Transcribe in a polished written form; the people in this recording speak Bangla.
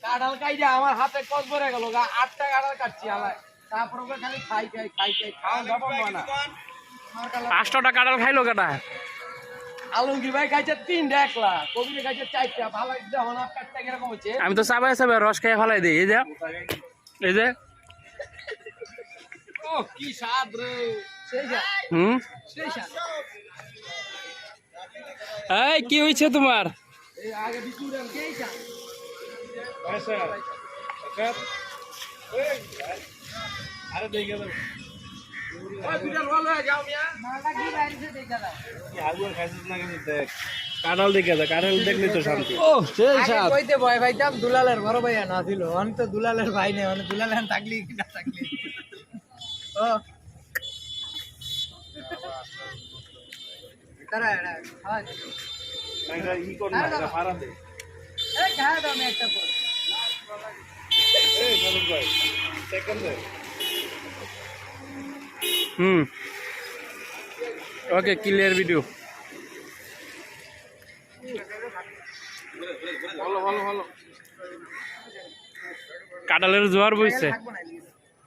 কাঁঠাল খাইছে আমার হাতে কস ভরে গেল 8টা কাঁঠাল কাটছি আলায় তারপর খালি খাই খাওয়া যাবো না 8টা কাঁঠাল খাইলো কেটা আলমগীর ভাই খাইছে 3টা একলা কবির খাইছে 4টা ভালো যখন কাটটা কিরকম হচ্ছে আমি তো চাবাই রস খেয়ে ফেলাই দিই এই যে ও কি স্বাদ রে সেই স্বাদ সেই স্বাদ এই কি হয়েছে তোমার এই আগে বিচুরান সেই স্বাদ আরে দেখে দাও ওই বিচুরান ভালো হয়ে যাও মিয়া মালটা কি বাইরে দেখে দাও কি আগুন খাইছিস না কিন্তু দেখ কাঁঠাল দেখে দা কাঁঠাল দেখলি তো শান্তি ও সেই স্বাদ কইতে ভয় ভাইতাম দুলালের বড় ভাইয়া না ছিল অন তো দুলালের ভাই নেই অন দুলালের থাকলি কি না থাকলি ও তারা হ্যাঁ এটা ই কর না এটা ফারা দে এই খায় দাও আমি একটা পর এই বলুন ভাই সেকেন্ড দে ওকে ক্লিয়ার ভিডিও ভালো ভালো ভালো কাঁঠালের জোয়ার বইছে থাকবো না